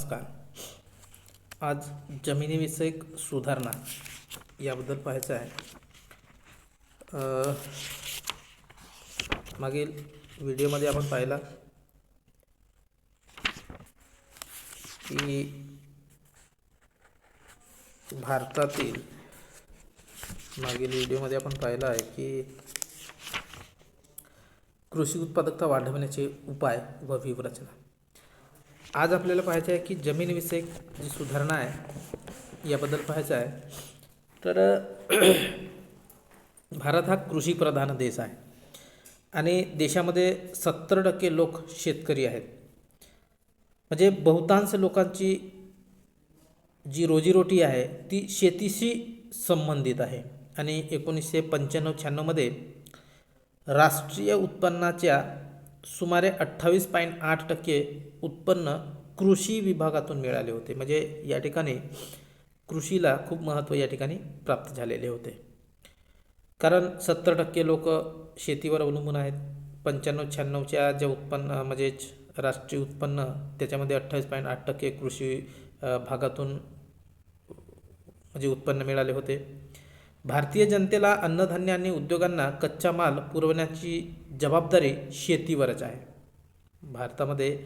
नमस्कार. आज जमिनीविषयक सुधारणा याबद्दल पाहायचं आहे. मागील व्हिडिओमध्ये आपण पाहिला की भारतातील आहे की कृषी उत्पादकता वाढवण्याचे उपाय व व्यूहरचना. आज आपल्याला पाहायचं आहे की जमीनविषयक जी सुधारणा आहे याबद्दल पाहायचं आहे. तर भारत हा कृषीप्रधान देश आहे आणि देशामध्ये 70% लोक शेतकरी आहेत. म्हणजे बहुतांश लोकांची जी रोजीरोटी आहे ती शेतीशी संबंधित आहे. आणि 1995-96मध्ये राष्ट्रीय उत्पन्नाच्या सुमारे 28.8% उत्पन्न कृषी विभागातून मिळाले होते. म्हणजे या ठिकाणी कृषीला खूप महत्त्व या ठिकाणी प्राप्त झालेले होते. कारण 70% लोक शेतीवर अवलंबून आहेत. 95-96च्या जे उत्पन्न म्हणजेच राष्ट्रीय उत्पन्न त्याच्यामध्ये 28.8% कृषी भागातून म्हणजे उत्पन्न मिळाले होते. भारतीय जनतेला अन्नधान्य आणि उद्योगांना कच्चा माल पुरवण्याची जबाबदारी शेतीवरच आहे. भारतामध्ये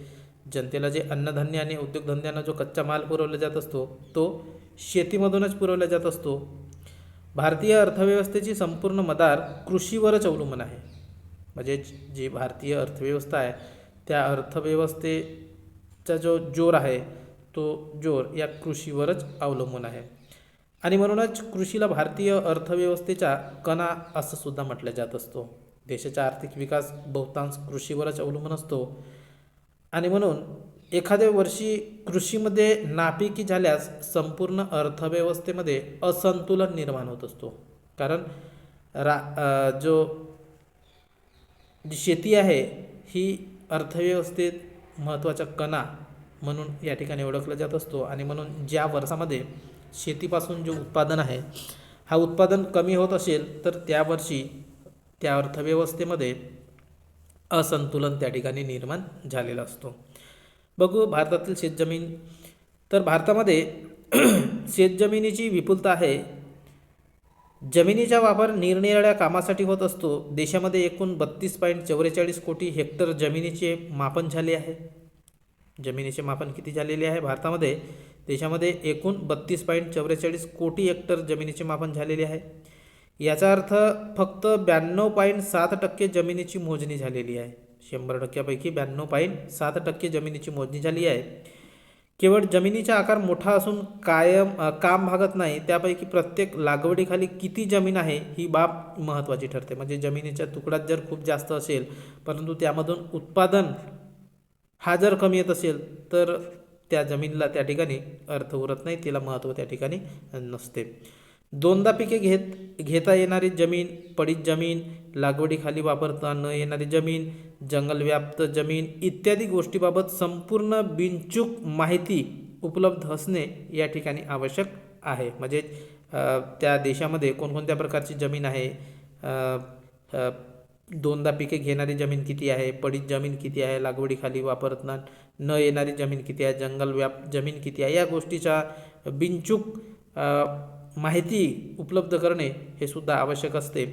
जनतेला जे अन्नधान्य आणि उद्योगधंद्यांना जो कच्चा माल पुरवला जात असतो तो शेतीमधूनच पुरवला जात असतो. भारतीय अर्थव्यवस्थेची संपूर्ण मदार कृषीवरच अवलंबून आहे. म्हणजे जी भारतीय अर्थव्यवस्था आहे त्या अर्थव्यवस्थेचा जो जोर आहे तो जोर या कृषीवरच अवलंबून आहे. आणि म्हणूनच कृषीला भारतीय अर्थव्यवस्थेचा कणा असं सुद्धा म्हटलं जात असतो. देशाचा आर्थिक विकास बहुतांश कृषीवरच अवलंबून असतो. आणि म्हणून एखाद्या वर्षी कृषीमध्ये नापिकी झाल्यास संपूर्ण अर्थव्यवस्थेमध्ये असंतुलन निर्माण होत असतो. कारण जी शेती आहे ही अर्थव्यवस्थेत महत्त्वाचा कणा म्हणून या ठिकाणी ओळखला जात असतो. आणि म्हणून ज्या वर्षामध्ये शेतीपासून जो उत्पादन आहे हा उत्पादन कमी होत असेल तर त्या वर्षी त्या अर्थव्यवस्थेमध्ये असंतुलन त्या ठिकाणी निर्माण झालेलं असतो. बघू भारतातील शेतजमीन. तर भारतामध्ये शेतजमिनीची विपुलता आहे. जमिनीचा वापर निरनिराळ्या कामासाठी होत असतो. देशामध्ये एकूण 32.44 कोटी हेक्टर जमिनीचे मापन झाले आहे. जमिनीचे मापन किती झालेले आहे भारतामध्ये? देशामध्ये एकूण 32.44 कोटी हेक्टर जमिनीचे मापन झालेले आहे. याचा अर्थ फक्त 92.7% जमिनीची मोजणी झालेली आहे. 100%पैकी 92.7% जमिनीची मोजणी झाली आहे. केवळ जमिनीचा आकार मोठा असून काम भागत नाही. त्यापैकी प्रत्येक लागवडीखाली किती जमीन आहे ही बाब महत्त्वाची ठरते. म्हणजे जमिनीच्या तुकड्यात जर खूप जास्त असेल परंतु त्यामधून उत्पादन हा जर कमी येत असेल तर त्या जमिनीला त्या ठिकाणी अर्थ उरत नाही, तिला महत्त्व त्या ठिकाणी नसते. दोनदा पिके घेता येणारी जमीन, पडीत जमीन, लागवडीखाली वापरता न येणारी जमीन, जंगलव्याप्त जमीन इत्यादी गोष्टीबाबत संपूर्ण बिनचूक माहिती उपलब्ध असणे या ठिकाणी आवश्यक आहे. म्हणजे त्या देशामध्ये कोणकोणत्या प्रकारची जमीन आहे, दोनदा पिके घेणारी जमीन किती आहे, पडीत जमीन किती आहे, लागवडीखाली वापरता न येणारी जमीन किती आहे, जंगलव्याप्त जमीन किती आहे, या गोष्टीचा बिनचूक माहिती उपलब्ध करणे हे सुद्धा आवश्यक असते.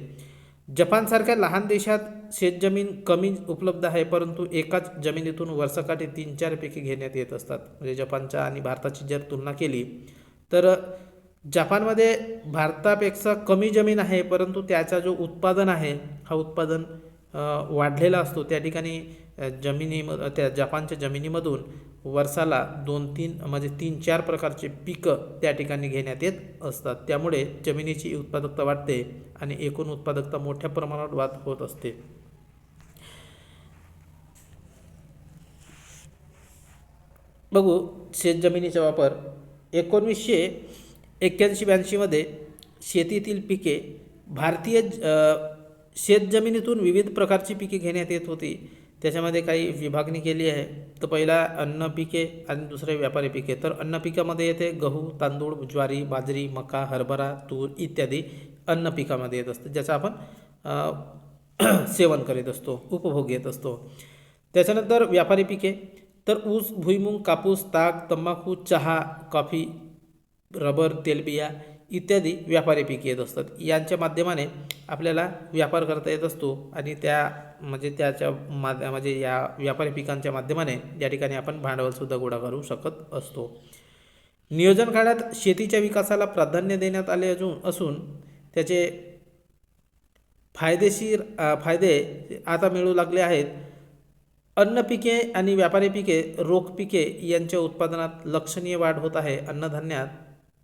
जपानसारख्या लहान देशात शेतजमीन कमी उपलब्ध आहे परंतु एकाच जमिनीतून वर्षाकाठी 3-4 पिके घेण्यात येत असतात. म्हणजे जपानच्या आणि भारताची जर तुलना केली तर जपानमध्ये भारतापेक्षा कमी जमीन आहे परंतु त्याचा जो उत्पादन आहे हा उत्पादन वाढलेला असतो. त्या ठिकाणी त्या जपानच्या जमिनीमधून वर्षाला 3-4 प्रकारचे पिकं त्या ठिकाणी घेण्यात येत असतात. त्यामुळे जमिनीची उत्पादकता वाढते आणि एकूण उत्पादकता मोठ्या प्रमाणात होत असते. बघू शेतजमिनीचा वापर. 1981-82मध्ये शेतीतील पिके भारतीय शेतजमिनीतून विविध प्रकारची पिके घेण्यात येत होती. त्याच्यामध्ये काही विभागणी केली आहे. तर पहिला अन्न पिके आणि दुसरे व्यापारी पिके. तर अन्न पिकामध्ये येते गहू, तांदूळ, ज्वारी, बाजरी, मका, हरभरा, तूर इत्यादी अन्न पिकामध्ये येत असतं, ज्याचं आपण सेवन करीत असतो, उपभोग घेत असतो. त्याच्यानंतर व्यापारी पिके. तर ऊस, भुईमूग, कापूस, ताग, तंबाखू, चहा, कॉफी, रबर, तेलबिया इत्यादी व्यापारी पिके येत असतात. यांच्या माध्यमाने आपल्याला व्यापार करता येत असतो आणि म्हणजे या व्यापारी पिकांच्या माध्यमाने या ठिकाणी आपण भांडवलसुद्धा गोळा करू शकत असतो. नियोजन काळात शेतीच्या विकासाला प्राधान्य देण्यात आले असून त्याचे फायदे आता मिळू लागले आहेत. अन्न पिके आणि व्यापारी पिके, रोख पिके यांच्या उत्पादनात लक्षणीय वाढ होत आहे.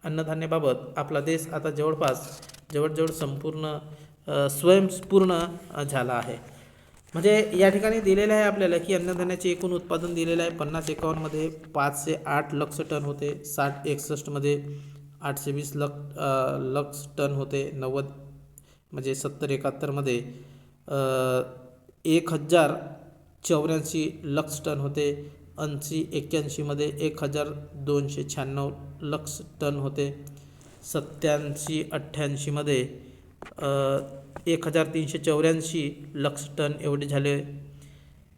अन्नधान्याबाबत आपला देश आता जवळजवळ संपूर्ण स्वयंपूर्ण झाला आहे. म्हणजे या ठिकाणी दिलेलं आहे आपल्याला की अन्नधान्याचे एकूण उत्पादन दिलेलं आहे. 50-51मध्ये 508 लक्ष टन होते, 60-61मध्ये 820 लक्ष टन होते, 90 म्हणजे 70-71मध्ये 1084 लक्ष टन होते, 80-81मध्ये 1296 लक्ष टन होते, 87-88मध्ये 1384 लक्ष टन एवढे झाले.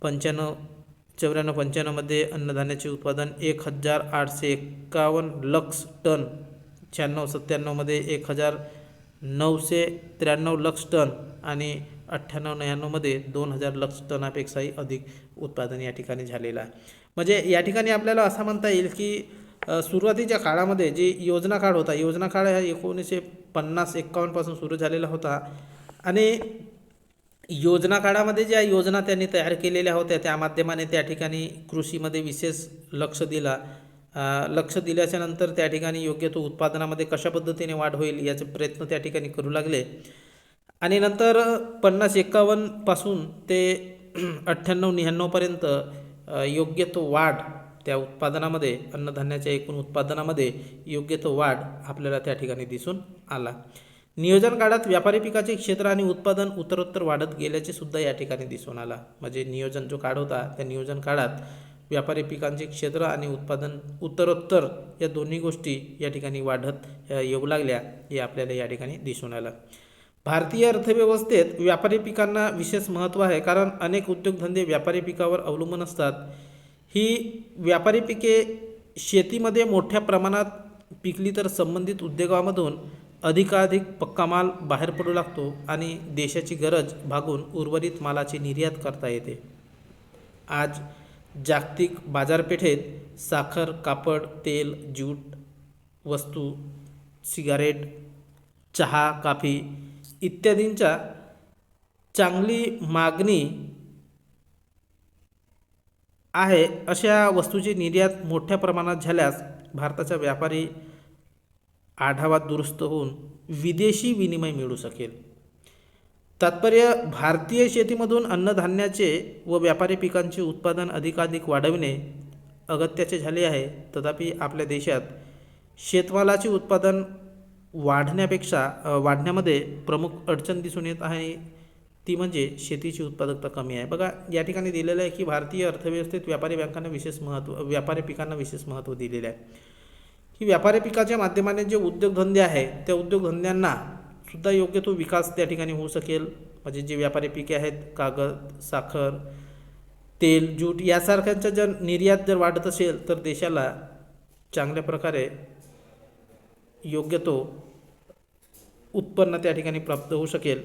94-95मध्ये अन्नधान्याचे उत्पादन 1851 लक्ष टन, 96-97मध्ये 1993 लक्ष टन आणि 98-99मध्ये 2000 लक्ष टनापेक्षाही अधिक उत्पादन या ठिकाणी झालेलं आहे. म्हणजे या ठिकाणी आपल्याला असं म्हणता येईल की सुरुवातीच्या काळामध्ये जे योजना काळ होता, योजना काळ हा 1950-51 पासून सुरू झालेला होता आणि योजना काळामध्ये ज्या योजना त्यांनी तयार केलेल्या होत्या त्या माध्यमाने त्या ठिकाणी कृषीमध्ये विशेष लक्ष दिल्याच्या नंतर त्या ठिकाणी योग्य तो उत्पादनामध्ये कशा पद्धतीने वाढ होईल याचे प्रयत्न त्या ठिकाणी करू लागले आणि नंतर 50-51 पासून ते 98-99 पर्यंत योग्य तो वाढ त्या उत्पादनामध्ये, अन्नधान्याच्या एकूण उत्पादनामध्ये योग्य तो वाढ आपल्याला त्या ठिकाणी दिसून आला. नियोजन काळात व्यापारी पिकाचे क्षेत्र आणि उत्पादन उत्तरोत्तर वाढत गेल्याचे सुद्धा या ठिकाणी दिसून आला. म्हणजे नियोजन जो काळ होता त्या नियोजन काळात व्यापारी पिकांचे क्षेत्र आणि उत्पादन उत्तरोत्तर या दोन्ही गोष्टी या ठिकाणी वाढत येऊ लागल्या हे आपल्याला या ठिकाणी दिसून आलं. भारतीय अर्थव्यवस्थेत व्यापारी पिकांना विशेष महत्त्व आहे, कारण अनेक उद्योगधंदे व्यापारी पिकावर अवलंबून असतात. ही व्यापारी पिके शेतीमध्ये मोठ्या प्रमाणात पिकली तर संबंधित उद्योगामधून अधिकाधिक पक्का माल बाहेर पडू लागतो आणि देशाची गरज भागून उर्वरित मालाची निर्यात करता येते. आज जागतिक बाजारपेठेत साखर, कापड, तेल, ज्यूट वस्तू, सिगारेट, चहा, कॉफी इत्यादींच्या चांगली मागणी आहे. अशा वस्तूची निर्यात मोठ्या प्रमाणात झाल्यास भारताचा व्यापारी आढावा दुरुस्त होऊन विदेशी विनिमय मिळू शकेल. तात्पर्य भारतीय शेतीमधून अन्नधान्याचे व व्यापारी पिकांचे उत्पादन अधिकाधिक वाढविणे अगत्याचे झाले आहे. तथापि आपल्या देशात शेतमालाचे उत्पादन वाढण्यामध्ये प्रमुख अडचण दिसून येत आहे, ती म्हणजे शेतीची उत्पादकता कमी आहे. बघा या ठिकाणी दिलेलं आहे की भारतीय अर्थव्यवस्थेत व्यापारी पिकांना विशेष महत्त्व दिलेले आहे की व्यापारी पिकाच्या माध्यमाने जे उद्योगधंदे आहे त्या उद्योगधंद्यांना सुद्धा योग्य तो विकास त्या ठिकाणी होऊ शकेल. म्हणजे जे व्यापारी पिके आहेत, कागद, साखर, तेल, ज्यूट यासारख्यांच्या जर निर्यात जर वाढत असेल तर देशाला चांगल्या प्रकारे योग्य तो उत्पन्न त्या ठिकाणी प्राप्त होऊ शकेल.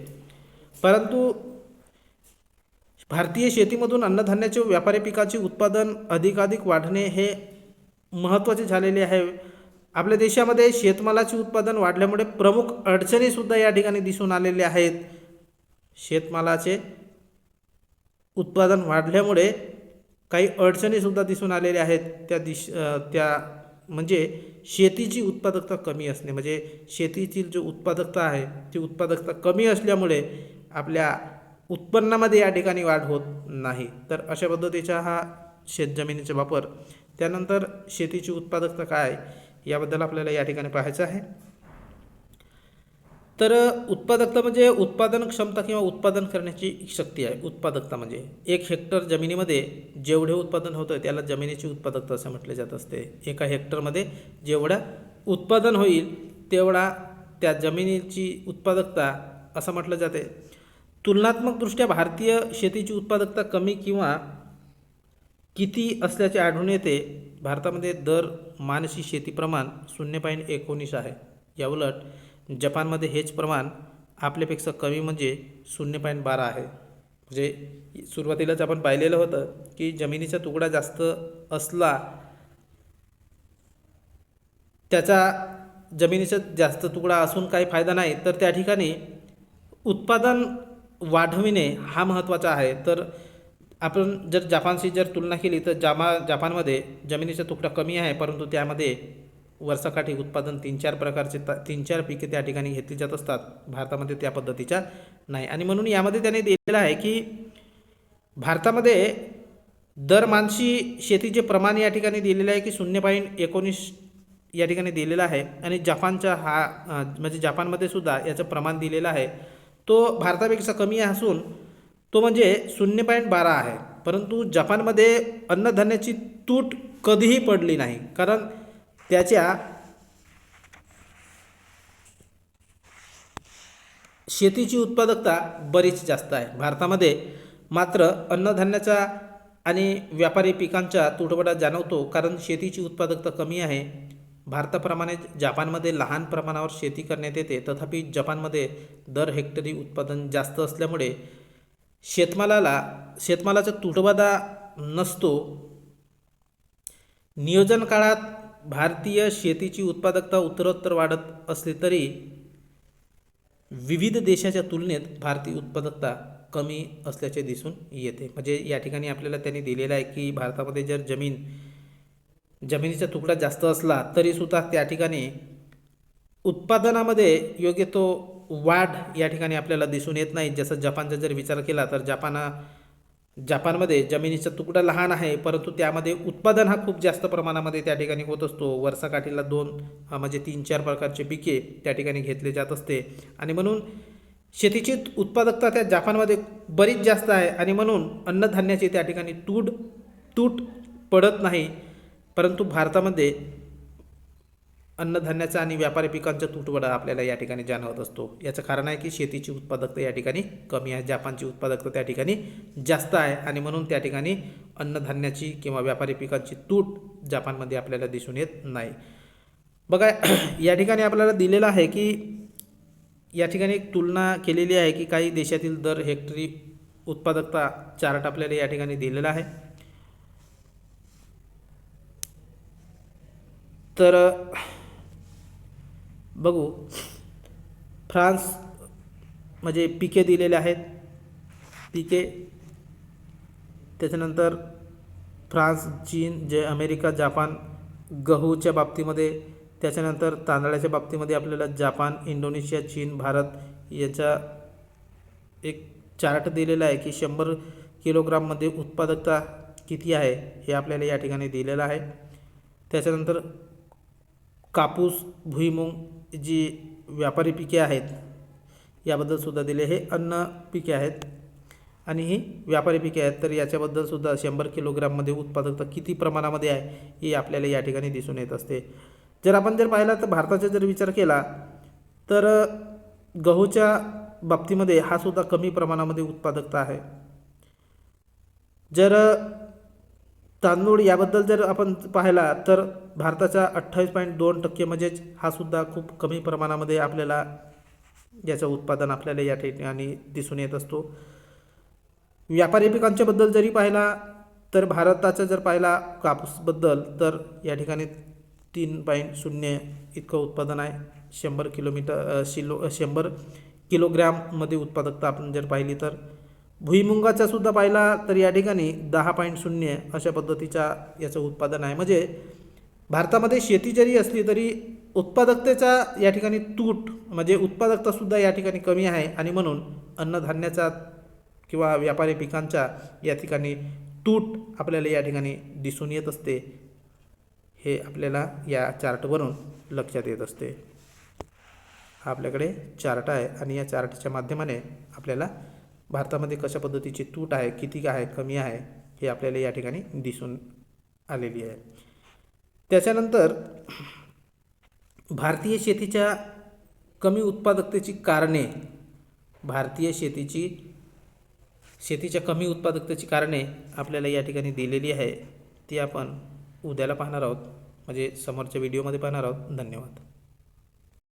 परंतु भारतीय शेतीमधून अन्नधान्याचे व्यापारी पिकाचे उत्पादन अधिकाधिक वाढणे हे महत्त्वाचे झालेले आहे. आपल्या देशामध्ये शेतमालाचे उत्पादन वाढल्यामुळे प्रमुख अडचणीसुद्धा या ठिकाणी दिसून आलेल्या आहेत. शेतमालाचे उत्पादन वाढल्यामुळे काही अडचणीसुद्धा दिसून आलेल्या आहेत. त्या म्हणजे शेतीची उत्पादकता कमी असणे, म्हणजे शेतीची जो उत्पादकता आहे ती उत्पादकता कमी असल्यामुळे आपल्या उत्पन्नामध्ये या ठिकाणी वाढ होत नाही. तर अशा पद्धतीचा हा शेतजमिनीचा वापर, त्यानंतर शेतीची उत्पादकता काय याबद्दल आपल्याला या ठिकाणी पाहायचं आहे. तर उत्पादकता म्हणजे उत्पादन क्षमता किंवा उत्पादन करण्याची शक्ती आहे. उत्पादकता म्हणजे 1 हेक्टर जमिनीमध्ये जेवढे उत्पादन होतं त्याला जमिनीची उत्पादकता असं म्हटले जात असते. 1 हेक्टरमध्ये जेवढं उत्पादन होईल तेवढा त्या जमिनीची उत्पादकता असं म्हटलं जाते. तुलनात्मकदृष्ट्या भारतीय शेतीची उत्पादकता कमी किंवा किती असल्याचे आढळून येते? भारतामध्ये दर मानशी शेती प्रमाण 0.19 आहे. याउलट जपानमध्ये हेच प्रमाण आपल्यापेक्षा कमी म्हणजे 0.12 आहे. म्हणजे सुरुवातीलाच आपण पाहिलेलं होतं की जमिनीचा तुकडा जास्त असला, त्याचा जमिनीचा जास्त तुकडा असून काही फायदा नाही, तर त्या ठिकाणी उत्पादन वाढविणे हा महत्त्वाचा आहे. तर आपण जर जापानशी जर तुलना केली तर जापानमध्ये जमिनीचा तुकडा कमी आहे, परंतु त्यामध्ये वर्षाकाठी उत्पादन 3-4 पिके त्या ठिकाणी घेतली जात असतात. भारतामध्ये त्या पद्धतीच्या नाही. आणि म्हणून यामध्ये त्याने दिलेलं आहे की भारतामध्ये दर मानशी शेतीचे प्रमाण या ठिकाणी दिलेलं आहे की 0.19 या ठिकाणी दिलेला आहे. आणि जपानचा म्हणजे जापानमध्ये सुद्धा याचं प्रमाण दिलेलं आहे, तो भारतापेक्षा कमी असून तो म्हणजे 0.12 आहे. परंतु जपानमध्ये अन्नधान्याची तूट कधीही पडली नाही, कारण त्याच्या शेतीची उत्पादकता बरीच जास्त आहे. भारतामध्ये मात्र अन्नधान्याचा आणि व्यापारी पिकांचा तुटवडा जाणवतो, कारण शेतीची उत्पादकता कमी आहे. भारताप्रमाणे जापानमध्ये लहान प्रमाणावर शेती करण्यात येते, तथापि जपानमध्ये दर हेक्टरी उत्पादन जास्त असल्यामुळे शेतमालाचा तुटवडा नसतो. नियोजन काळात भारतीय शेतीची उत्पादकता उत्तरोत्तर वाढत असली तरी विविध देशाच्या तुलनेत भारतीय उत्पादकता कमी असल्याचे दिसून येते. म्हणजे या ठिकाणी आपल्याला त्यांनी दिलेलं आहे की भारतामध्ये जर जमिनीचा तुकडा जास्त असला तरीसुद्धा त्या ठिकाणी उत्पादनामध्ये योग्य तो वाढ या ठिकाणी आपल्याला दिसून येत नाही. जसं जपानचा जर विचार केला तर जपानमध्ये जमिनीचा तुकडा लहान आहे, परंतु त्यामध्ये उत्पादन हा खूप जास्त प्रमाणामध्ये त्या ठिकाणी होत असतो. वर्षाकाठीला 2 म्हणजे 3-4 प्रकारचे पिके त्या ठिकाणी घेतले जात असते. आणि म्हणून शेतीची उत्पादकता त्या जापानमध्ये बरीच जास्त आहे, आणि म्हणून अन्नधान्याची त्या ठिकाणी तूट पडत नाही. परंतु भारतामध्ये अन्नधान्याचा आणि व्यापारी पिकांचा तुटवडा आपल्याला या ठिकाणी जाणवत असतो. याचं कारण आहे की शेतीची उत्पादकता या ठिकाणी कमी आहे, जापानची उत्पादकता त्या ठिकाणी जास्त आहे, आणि म्हणून त्या ठिकाणी अन्नधान्याची किंवा व्यापारी पिकांची तूट जापानमध्ये आपल्याला दिसून येत नाही. बघा, या ठिकाणी आपल्याला दिलेलं आहे की या ठिकाणी एक तुलना केलेली आहे की काही देशातील दर हेक्टरी उत्पादकता चार्ट आपल्याला या ठिकाणी दिलेला आहे. तर बघू, फ्रान्स म्हणजे पिके दिलेले आहेत, पिके. त्याच्यानंतर फ्रान्स, चीन, अमेरिका, जापान गहूच्या बाबतीमध्ये. त्याच्यानंतर तांदळाच्या बाबतीमध्ये आपल्याला जापान, इंडोनेशिया, चीन, भारत याचा एक चार्ट दिलेला आहे की 100 किलोग्राममध्ये उत्पादकता किती आहे हे आपल्याला या ठिकाणी दिलेलं आहे. त्याच्यानंतर कापूस, भुईमूग जी व्यापारी पिके आहेत याबद्दल सुद्धा दिले. हे अन्न पिके आहेत आणि ही व्यापारी पिके आहेत, तर याच्याबद्दल सुद्धा 100 किलोग्राममध्ये उत्पादकता किती प्रमाणामध्ये आहे हे आपल्याला या ठिकाणी दिसून येत असते. जर आपण पाहिला तर भारताचा जर विचार केला तर गहूच्या बाबतीमध्ये हा सुद्धा कमी प्रमाणामध्ये उत्पादकता आहे. जर तांदूळ याबद्दल जर आपण पाहिला तर भारताचा 28.2% म्हणजेच हा सुद्धा खूप कमी प्रमाणामध्ये आपल्याला याचं उत्पादन आपल्याला या ठिकाणी दिसून येत असतो. व्यापारी पिकांच्याबद्दल जरी पाहिला तर भारताचा जर पाहिला कापूसबद्दल तर या ठिकाणी 3.0 इतकं उत्पादन आहे. 100 किलोग्राममध्ये उत्पादकता आपण जर पाहिली तर. भुईमुगाचा सुद्धा पाहिला तर या ठिकाणी 10.0 अशा पद्धतीचा याचं उत्पादन आहे. म्हणजे भारतामध्ये शेती जरी असली तरी उत्पादकतेचा या ठिकाणी तूट म्हणजे उत्पादकतासुद्धा या ठिकाणी कमी आहे, आणि म्हणून अन्नधान्याचा किंवा व्यापारी पिकांचा या ठिकाणी तूट आपल्याला या ठिकाणी दिसून येत असते. हे आपल्याला या चार्टवरून लक्षात येत असते. हा आपल्याकडे चार्ट आहे, आणि या चार्टच्या माध्यमाने आपल्याला भारतामध्ये कशा पद्धतीची तूट आहे, किती आहे, कमी आहे हे आपल्याला या ठिकाणी दिसून आलेली आहे. त्याच्यानंतर भारतीय शेतीच्या कमी उत्पादकतेची कारणे. भारतीय शेतीची शेतीच्या कमी उत्पादकतेची कारणे आपल्याला या ठिकाणी दिलेली आहे, ती आपण उद्याला पाहणार आहोत, म्हणजे समोरच्या व्हिडिओमध्ये पाहणार आहोत. धन्यवाद.